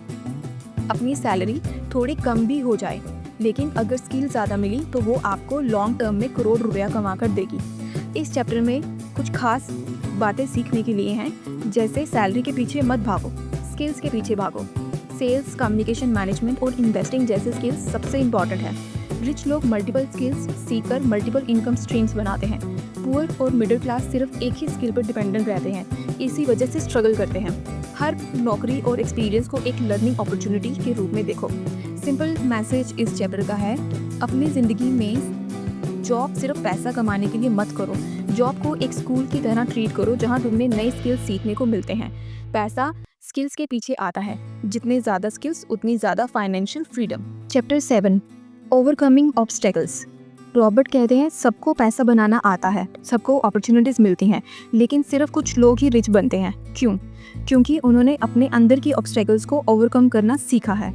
अपनी सैलरी थोड़ी कम भी हो जाए, लेकिन अगर स्किल ज़्यादा मिली तो वो आपको लॉन्ग टर्म में करोड़ रुपया कमा कर देगी। इस चैप्टर में कुछ खास बातें सीखने के लिए हैं, जैसे सैलरी के पीछे मत भागो, स्किल्स के पीछे भागो। सेल्स, कम्युनिकेशन, मैनेजमेंट और इन्वेस्टिंग जैसे स्किल्स सबसे इम्पॉर्टेंट है। रिच लोग मल्टीपल स्किल्स सीखकर मल्टीपल इनकम स्ट्रीम्स बनाते हैं। पुअर और मिडिल क्लास सिर्फ एक ही स्किल पर डिपेंडेंट रहते हैं, इसी वजह से स्ट्रगल करते हैं। हर नौकरी और एक्सपीरियंस को एक लर्निंग अपॉर्चुनिटी के रूप में देखो। सिंपल मैसेज इस चैप्टर का है, अपनी ज़िंदगी में जॉब सिर्फ पैसा कमाने के लिए मत करो। जॉब को एक स्कूल की तरह ट्रीट करो जहाँ तुम्हें नए स्किल्स सीखने को मिलते हैं। पैसा स्किल्स के पीछे आता है, जितने ज़्यादा स्किल्स उतनी ज़्यादा financial freedom. Chapter 7, overcoming obstacles. Robert कहते हैं सबको पैसा बनाना आता है, सबको अपॉर्चुनिटीज़ मिलती हैं, लेकिन सिर्फ कुछ लोग ही रिच बनते हैं। क्यों? क्योंकि उन्होंने अपने अंदर की ऑब्स्टेकल्स को ओवरकम करना सीखा है।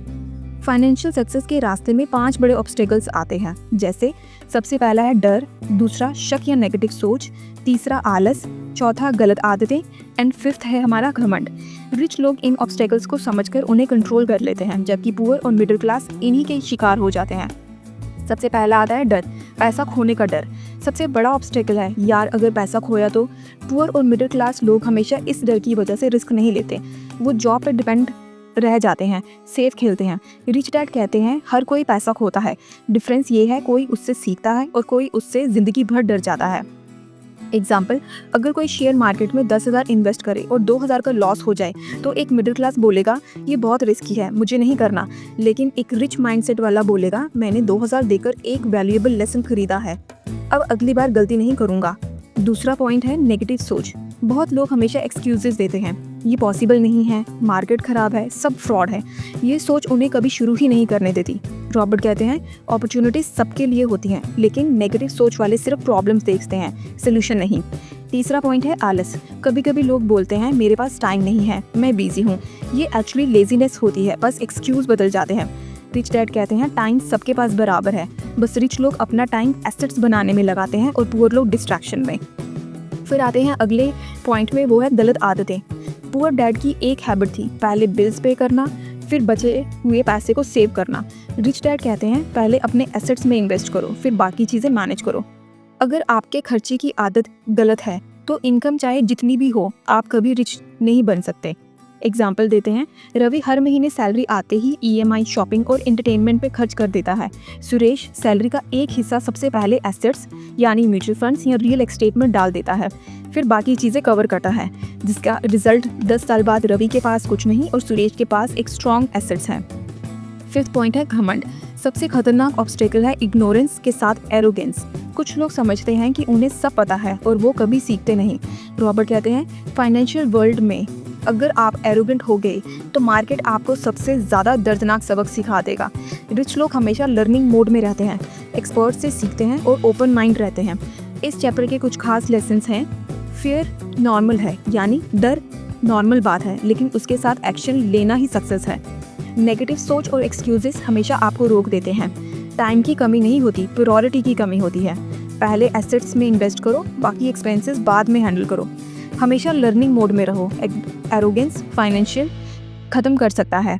फाइनेंशियल सक्सेस के रास्ते में 5 बड़े ऑब्स्टेकल्स आते हैं, जैसे सबसे पहला है डर, दूसरा शक या नेगेटिव सोच, तीसरा आलस, चौथा गलत आदतें एंड फिफ्थ है हमारा घमंड। रिच लोग इन ऑब्स्टेकल्स को समझकर उन्हें कंट्रोल कर लेते हैं, जबकि पुअर और मिडिल क्लास इन्हीं के शिकार हो जाते हैं। सबसे पहला आता है डर, पैसा खोने का डर। सबसे बड़ा ऑब्स्टेकल है यार, अगर पैसा खोया तो। पुअर और मिडिल क्लास लोग हमेशा इस डर की वजह से रिस्क नहीं लेते, वो जॉब पर डिपेंड रह जाते हैं, सेफ खेलते हैं। रिच डैड कहते हैं हर कोई पैसा खोता है, डिफरेंस ये है कोई उससे सीखता है और कोई उससे ज़िंदगी भर डर जाता है। एग्जाम्पल, अगर कोई शेयर मार्केट में 10,000 इन्वेस्ट करे और 2,000 का लॉस हो जाए तो एक मिडिल क्लास बोलेगा ये बहुत रिस्की है, मुझे नहीं करना। लेकिन एक रिच माइंडसेट वाला बोलेगा मैंने 2,000 देकर एक वैल्यूएबल लेसन खरीदा है, अब अगली बार गलती नहीं करूँगा। दूसरा पॉइंट है नेगेटिव सोच। बहुत लोग हमेशा एक्सक्यूजेस देते हैं, ये पॉसिबल नहीं है, मार्केट ख़राब है, सब फ्रॉड है। ये सोच उन्हें कभी शुरू ही नहीं करने देती। रॉबर्ट कहते हैं अपॉर्चुनिटीज सबके लिए होती हैं, लेकिन नेगेटिव सोच वाले सिर्फ प्रॉब्लम्स देखते हैं, सोल्यूशन नहीं। तीसरा पॉइंट है आलस। कभी कभी लोग बोलते हैं मेरे पास टाइम नहीं है, मैं बिजी हूँ। ये एक्चुअली लेजीनेस होती है, बस एक्सक्यूज़ बदल जाते हैं। रिच डैड कहते हैं टाइम सबके पास बराबर है, बस रिच लोग अपना टाइम एसेट्स बनाने में लगाते हैं और पुअर लोग डिस्ट्रैक्शन में। फिर आते हैं अगले पॉइंट में, वो है गलत आदतें। पुअर डैड की एक हैबिट थी पहले बिल्स पे करना, फिर बचे हुए पैसे को सेव करना। रिच डैड कहते हैं पहले अपने एसेट्स में इन्वेस्ट करो, फिर बाकी चीज़ें मैनेज करो। अगर आपके खर्चे की आदत गलत है तो इनकम चाहे जितनी भी हो आप कभी रिच नहीं बन सकते। एग्जाम्पल देते हैं, रवि हर महीने सैलरी आते ही EMI, शॉपिंग और एंटरटेनमेंट पे खर्च कर देता है। सुरेश सैलरी का एक हिस्सा सबसे पहले एसेट्स यानी म्यूचुअल फंड्स या रियल एस्टेट में डाल देता है, फिर बाकी चीज़ें कवर करता है, जिसका रिजल्ट 10 साल बाद रवि के पास कुछ नहीं और सुरेश के पास एक स्ट्रॉन्ग एसेट्स हैं। फिफ्थ पॉइंट है घमंड। सबसे खतरनाक ऑब्स्टेकल है इग्नोरेंस के साथ एरोगेंस। कुछ लोग समझते हैं कि उन्हें सब पता है और वो कभी सीखते नहीं। रॉबर्ट कहते हैं फाइनेंशियल वर्ल्ड में अगर आप एरोगेंट हो गए तो मार्केट आपको सबसे ज़्यादा दर्दनाक सबक सिखा देगा। रिच लोग हमेशा लर्निंग मोड में रहते हैं, एक्सपर्ट से सीखते हैं और ओपन माइंड रहते हैं। इस चैप्टर के कुछ खास लेसन्स हैं। फियर नॉर्मल है, यानी डर नॉर्मल बात है, लेकिन उसके साथ एक्शन लेना ही सक्सेस है। नेगेटिव सोच और एक्सक्यूजेस हमेशा आपको रोक देते हैं। टाइम की कमी नहीं होती, प्रायोरिटी की कमी होती है। पहले एसेट्स में इन्वेस्ट करो, बाकी एक्सपेंसेस बाद में हैंडल करो। हमेशा लर्निंग मोड में रहो। एरोगेंस फाइनेंशियल ख़त्म कर सकता है।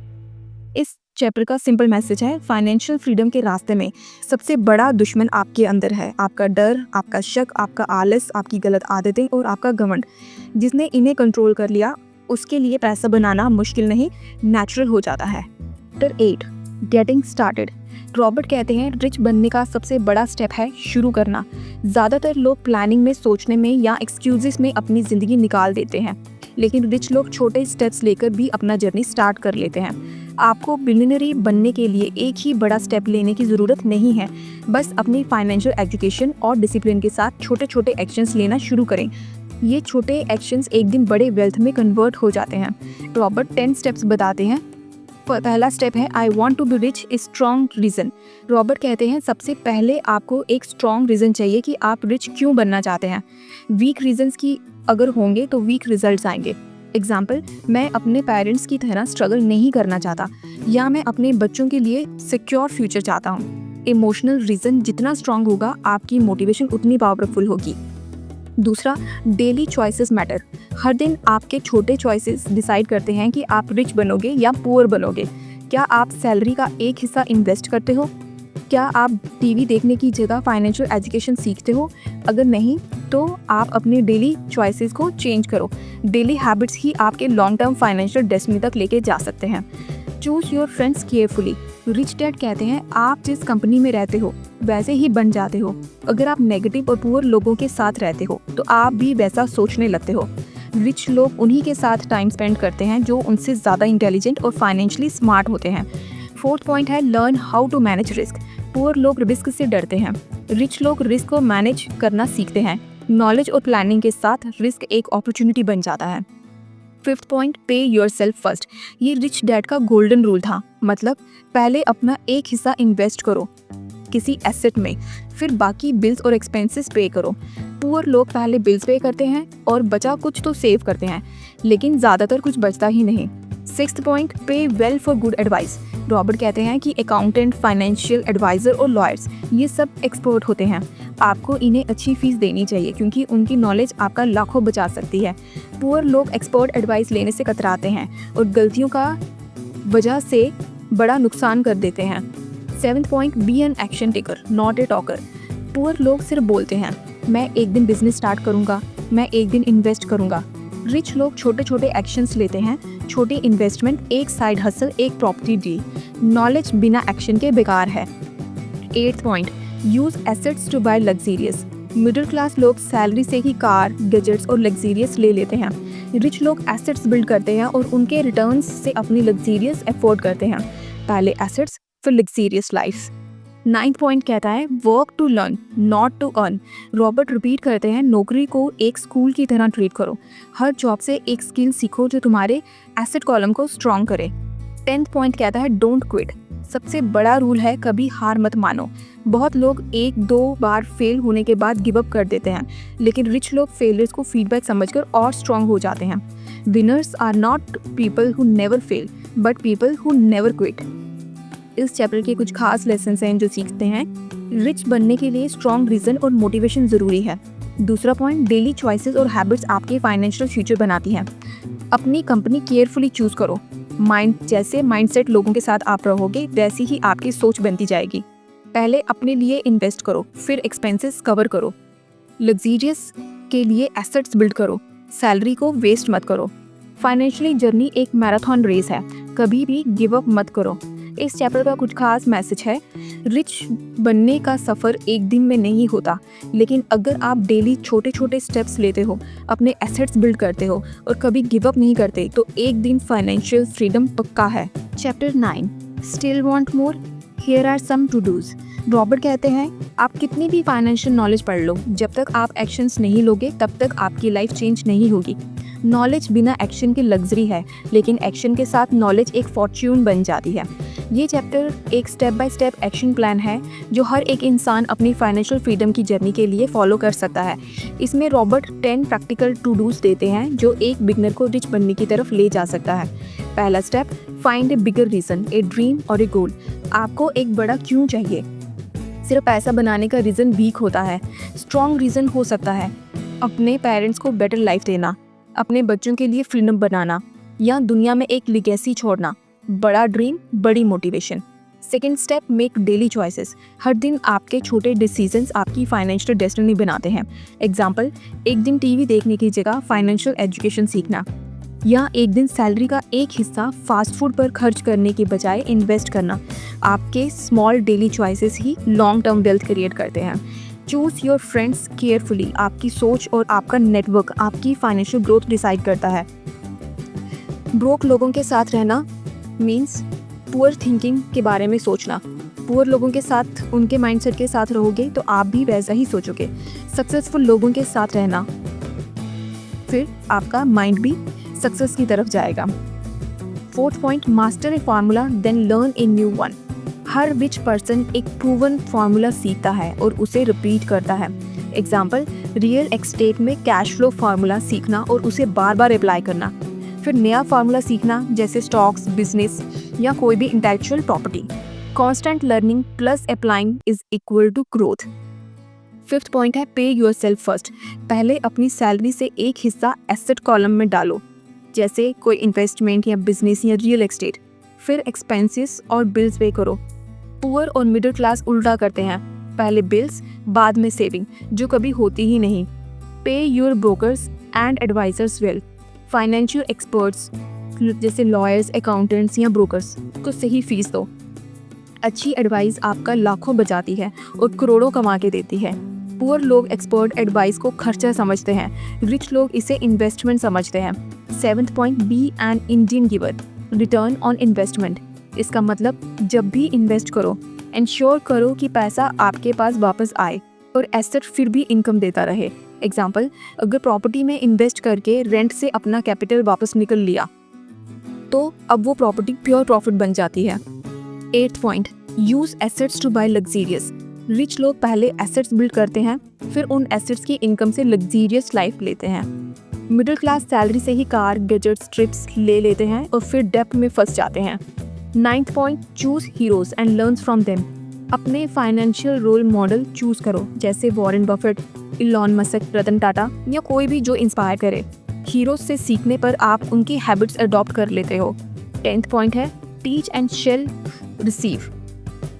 इस चैप्टर का सिंपल मैसेज है फाइनेंशियल फ्रीडम के रास्ते में सबसे बड़ा दुश्मन आपके अंदर है, आपका डर, आपका शक, आपका आलस, आपकी गलत आदतें और आपका घमंड। जिसने इन्हें कंट्रोल कर लिया उसके लिए पैसा बनाना मुश्किल नहीं, नेचुरल हो जाता है। Chapter 8 getting started. रॉबर्ट कहते हैं रिच बनने का सबसे बड़ा स्टेप है शुरू करना। ज़्यादातर लोग प्लानिंग में, सोचने में या एक्सक्यूजेस में अपनी ज़िंदगी निकाल देते हैं, लेकिन रिच लोग छोटे स्टेप्स लेकर भी अपना जर्नी स्टार्ट कर लेते हैं। आपको बिलियनरी बनने के लिए एक ही बड़ा स्टेप लेने की ज़रूरत नहीं है, बस अपनी फाइनेंशियल एजुकेशन और डिसिप्लिन के साथ छोटे छोटे एक्शंस लेना शुरू करें। ये छोटे एक्शंस एक दिन बड़े वेल्थ में कन्वर्ट हो जाते हैं। रॉबर्ट 10 स्टेप्स बताते हैं। पहला स्टेप है I want to be rich, a strong reason. Robert कहते हैं सबसे पहले आपको एक स्ट्रॉन्ग रीज़न चाहिए कि आप रिच क्यों बनना चाहते हैं। वीक रीजंस की अगर होंगे तो वीक रिजल्ट्स आएंगे। एग्जाम्पल, मैं अपने पेरेंट्स की तरह स्ट्रगल नहीं करना चाहता, या मैं अपने बच्चों के लिए सिक्योर फ्यूचर चाहता हूँ। इमोशनल रीज़न जितना स्ट्रॉन्ग होगा आपकी मोटिवेशन उतनी पावरफुल होगी। दूसरा, डेली चॉइसेस मैटर। हर दिन आपके छोटे चॉइसेस डिसाइड करते हैं कि आप रिच बनोगे या पुअर बनोगे। क्या आप सैलरी का एक हिस्सा इन्वेस्ट करते हो? क्या आप टीवी देखने की जगह फाइनेंशियल एजुकेशन सीखते हो? अगर नहीं तो आप अपने डेली चॉइसेस को चेंज करो। डेली हैबिट्स ही आपके लॉन्ग टर्म फाइनेंशियल डेस्टिनी तक लेके जा सकते हैं। Choose your friends carefully. Rich dad कहते हैं आप जिस कंपनी में रहते हो वैसे ही बन जाते हो। अगर आप नेगेटिव और पुअर लोगों के साथ रहते हो तो आप भी वैसा सोचने लगते हो। रिच लोग उन्हीं के साथ टाइम स्पेंड करते हैं जो उनसे ज़्यादा इंटेलिजेंट और फाइनेंशियली स्मार्ट होते हैं। फोर्थ पॉइंट है learn how to manage risk. Poor लोग रिस्क से डरते हैं, रिच लोग रिस्क को मैनेज करना सीखते हैं। नॉलेज और प्लानिंग के साथ रिस्क एक अपॉर्चुनिटी बन जाता है। फिफ्थ पॉइंट, पे योरसेल्फ फर्स्ट। ये रिच डैड का गोल्डन रूल था, मतलब पहले अपना एक हिस्सा इन्वेस्ट करो किसी एसेट में, फिर बाकी बिल्स और एक्सपेंसेस पे करो। पुअर लोग पहले बिल्स पे करते हैं और बचा कुछ तो सेव करते हैं, लेकिन ज़्यादातर कुछ बचता ही नहीं। सिक्स्थ पॉइंट, पे well for good advice. Robert कहते हैं कि अकाउंटेंट, फाइनेंशियल एडवाइज़र और लॉयर्स ये सब एक्सपर्ट होते हैं। आपको इन्हें अच्छी फीस देनी चाहिए क्योंकि उनकी नॉलेज आपका लाखों बचा सकती है। पुअर लोग एक्सपर्ट एडवाइस लेने से कतराते हैं और गलतियों का वजह से बड़ा नुकसान कर देते हैं। Seventh point, be an action taker not a talker. Poor लोग सिर्फ बोलते हैं, मैं एक दिन बिजनेस स्टार्ट करूँगा, मैं एक दिन इन्वेस्ट करूँगा। रिच लोग छोटे छोटे एक्शंस लेते हैं, छोटी इन्वेस्टमेंट, एक साइड हसल, एक प्रॉपर्टी डील। नॉलेज बिना एक्शन के बेकार है। Eighth point, use assets to buy luxurious. Middle class लोग सैलरी से ही कार, गैजेट्स और लग्जीरियस ले लेते हैं। रिच लोग एसेट्स बिल्ड करते हैं और उनके रिटर्न्स से अपनी लग्जीरियस अफोर्ड करते हैं। पहले एसेट्स फिर लग्जीरियस लाइफ। नाइन्थ पॉइंट कहता है, work to learn not to earn. Robert repeat करते हैं, नौकरी को एक स्कूल की तरह ट्रीट करो। हर जॉब से एक स्किल सीखो जो तुम्हारे एसेट कॉलम को स्ट्रॉन्ग करे। टेंथ पॉइंट कहता है, डोंट क्विट। सबसे बड़ा रूल है, कभी हार मत मानो। बहुत लोग एक दो बार फेल होने के बाद गिव अप कर देते हैं, लेकिन रिच लोग फेलियर्स को फीडबैक समझकर और स्ट्रॉन्ग हो जाते हैं। Winners are not people who never fail but people who never quit. इस चैप्टर के कुछ खास लेसन हैं जो सीखते हैं। रिच बनने के लिए स्ट्रॉन्ग रीजन और मोटिवेशन ज़रूरी है। दूसरा पॉइंट, डेली चॉइसेस और हैबिट्स आपके फाइनेंशियल फ्यूचर बनाती हैं। अपनी कंपनी केयरफुली चूज करो। जैसे माइंडसेट लोगों के साथ आप रहोगे वैसी ही आपकी सोच बनती जाएगी। पहले अपने लिए इन्वेस्ट करो, फिर एक्सपेंसेस कवर करो। लग्जीरियस के लिए एसेट्स बिल्ड करो, सैलरी को वेस्ट मत करो। फाइनेंशियली जर्नी एक मैराथन रेस है, कभी भी गिव अप मत करो। इस चैप्टर का कुछ खास मैसेज है, रिच बनने का सफ़र एक दिन में नहीं होता, लेकिन अगर आप डेली छोटे छोटे स्टेप्स लेते हो, अपने एसेट्स बिल्ड करते हो और कभी गिव अप नहीं करते तो एक दिन फाइनेंशियल फ्रीडम पक्का है। Chapter 9, still want more, here are some to dos. Robert कहते हैं, आप कितनी भी फाइनेंशियल नॉलेज पढ़ लो, जब तक आप एक्शंस नहीं लोगे तब तक आपकी लाइफ चेंज नहीं होगी। नॉलेज बिना एक्शन के लग्जरी है, लेकिन एक्शन के साथ नॉलेज एक फॉर्च्यून बन जाती है। ये चैप्टर एक step by step action plan है जो हर एक इंसान अपनी फाइनेंशियल फ्रीडम की जर्नी के लिए फॉलो कर सकता है। इसमें रॉबर्ट 10 प्रैक्टिकल टू डूज देते हैं जो एक बिगनर को रिच बनने की तरफ ले जा सकता है। पहला step, find A bigger reason, a dream और ए गोल। आपको एक बड़ा क्यों चाहिए। सिर्फ पैसा बनाने का रीज़न वीक होता है। स्ट्रॉन्ग रीज़न हो सकता है अपने पेरेंट्स को बेटर लाइफ देना, अपने बच्चों के लिए फ्रीडम बनाना या दुनिया में एक लिगेसी छोड़ना। बड़ा ड्रीम, बड़ी motivation. Second step, make daily choices. हर दिन आपके छोटे डिसीजंस आपकी फाइनेंशियल डेस्टिनी बनाते हैं। एग्जाम्पल, एक दिन टीवी देखने की जगह फाइनेंशियल एजुकेशन सीखना, या एक दिन सैलरी का एक हिस्सा फास्ट फूड पर खर्च करने के बजाय इन्वेस्ट करना। आपके स्मॉल डेली चॉइसेस ही लॉन्ग टर्म वेल्थ क्रिएट करते हैं। Choose your friends carefully. आपकी सोच और आपका नेटवर्क आपकी फाइनेंशियल ग्रोथ डिसाइड करता है। ब्रोक लोगों के साथ रहना मीन्स पुअर थिंकिंग के बारे में सोचना। पुअर लोगों के साथ, उनके माइंडसेट के साथ रहोगे तो आप भी वैसा ही सोचोगे। सक्सेसफुल लोगों के साथ रहना, फिर आपका माइंड भी सक्सेस की तरफ जाएगा। Fourth point, master a formula then learn a new one. हर रिच पर्सन एक प्रूवन फार्मूला सीखता है और उसे रिपीट करता है। एग्जाम्पल, रियल एस्टेट में कैश फ्लो फार्मूला सीखना और उसे बार बार अप्लाई करना, फिर नया फार्मूला सीखना जैसे स्टॉक्स, बिजनेस या कोई भी intellectual property. Constant learning plus applying is equal to growth. Fifth point है, पे योरसेल्फ फर्स्ट। पहले अपनी सैलरी से एक हिस्सा एसेट कॉलम में डालो, जैसे कोई इन्वेस्टमेंट या बिजनेस या रियल एस्टेट। फिर एक्सपेंसेस और बिल्स पे करो। पुअर और मिडिल क्लास उल्टा करते हैं, पहले बिल्स बाद में सेविंग, जो कभी होती ही नहीं। Pay your brokers and advisers well. Financial experts जैसे लॉयर्स, अकाउंटेंट्स या ब्रोकर्स को सही फीस दो। अच्छी एडवाइस आपका लाखों बचाती है और करोड़ों कमा के देती है। पुअर लोग एक्सपर्ट एडवाइस को खर्चा समझते हैं, रिच लोग इसे इन्वेस्टमेंट समझते हैं। Seventh point, be an Indian giver, return on investment. इसका मतलब जब भी इन्वेस्ट करो, इंश्योर करो कि पैसा आपके पास वापस आए और एसेट फिर भी इनकम देता रहे। एग्जाम्पल, अगर प्रॉपर्टी में इन्वेस्ट करके रेंट से अपना कैपिटल वापस निकल लिया तो अब वो प्रॉपर्टी प्योर प्रॉफिट बन जाती है। Eighth point, use assets to buy luxurious. Rich लोग पहले एसेट्स बिल्ड करते हैं, फिर उन एसेट्स की इनकम से लग्जीरियस लाइफ लेते हैं। मिडिल क्लास सैलरी से ही कार, गैजेट्स, ट्रिप्स ले लेते हैं और फिर डेप्थ में फंस जाते हैं। 9th point, choose heroes and learn from them. अपने फाइनेंशियल रोल मॉडल चूज करो, जैसे Warren Buffett, Elon Musk, Ratan Tata या कोई भी जो इंस्पायर करे। हीरोज से सीखने पर आप उनकी हैबिट्स अडॉप्ट कर लेते हो। 10th पॉइंट है, teach and shall receive.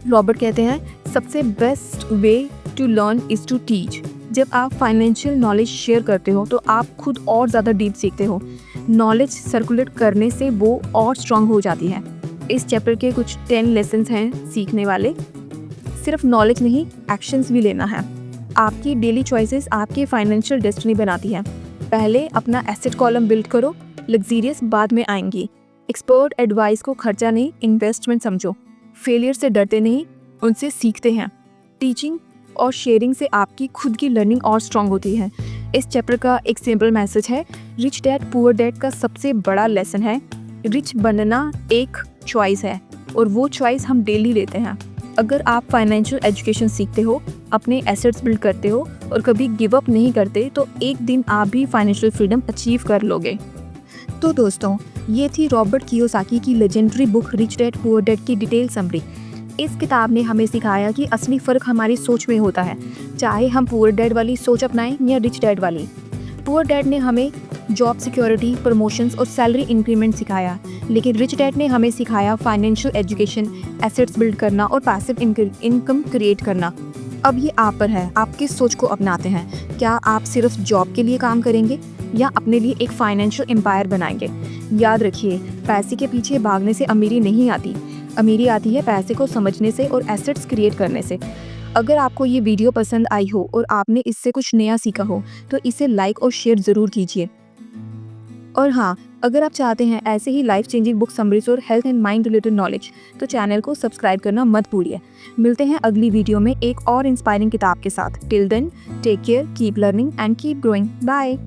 Robert कहते हैं सबसे best way to learn is to teach. जब आप फाइनेंशियल नॉलेज शेयर करते हो तो आप खुद और ज़्यादा डीप सीखते हो। नॉलेज सर्कुलेट करने से वो और स्ट्रांग हो जाती है। इस चैप्टर के कुछ 10 लेसन्स हैं सीखने वाले। सिर्फ नॉलेज नहीं, एक्शंस भी लेना है। आपकी डेली चॉइसेस आपकी फाइनेंशियल डेस्टिनी बनाती हैं। पहले अपना एसेट कॉलम बिल्ड करो, लग्जीरियस बाद में आएंगी। एक्सपर्ट एडवाइस को खर्चा नहीं, इन्वेस्टमेंट समझो। फेलियर से डरते नहीं, उनसे सीखते हैं। टीचिंग और शेयरिंग से आपकी खुद की लर्निंग और स्ट्रांग होती है। इस चैप्टर का एक सिंपल मैसेज है, रिच डैड पुअर डैड का सबसे बड़ा लेसन है, रिच बनना एक चॉइस है और वो चॉइस हम डेली लेते हैं। अगर आप फाइनेंशियल एजुकेशन सीखते हो, अपने एसेट्स बिल्ड करते हो और कभी गिव अप नहीं करते तो एक दिन आप भी फाइनेंशियल फ्रीडम अचीव कर लोगे। तो दोस्तों, ये थी रॉबर्ट कियोसाकी की legendary book rich dad poor dad की डिटेल समरी। इस किताब ने हमें सिखाया कि असली फ़र्क हमारी सोच में होता है, चाहे हम पुअर डैड वाली सोच अपनाएं या रिच डैड वाली। पुअर डैड ने हमें जॉब सिक्योरिटी, प्रमोशंस और सैलरी इंक्रीमेंट सिखाया, लेकिन रिच डैड ने हमें सिखाया फाइनेंशियल एजुकेशन, एसेट्स बिल्ड करना और पैसिव इनकम क्रिएट करना। अब ये आप पर है, आप किस सोच को अपनाते हैं। क्या आप सिर्फ जॉब के लिए काम करेंगे या अपने लिए एक फाइनेंशियल एम्पायर बनाएंगे। याद रखिए, पैसे के पीछे भागने से अमीरी नहीं आती, अमीरी आती है पैसे को समझने से और एसेट्स क्रिएट करने से। अगर आपको ये वीडियो पसंद आई हो और आपने इससे कुछ नया सीखा हो तो इसे लाइक और शेयर ज़रूर कीजिए। और हाँ, अगर आप चाहते हैं ऐसे ही लाइफ चेंजिंग बुक समरीज और health and mind related knowledge तो चैनल को सब्सक्राइब करना मत भूलिए। मिलते हैं अगली वीडियो में एक और इंस्पायरिंग किताब के साथ। Till then, take care, keep learning and keep growing. Bye.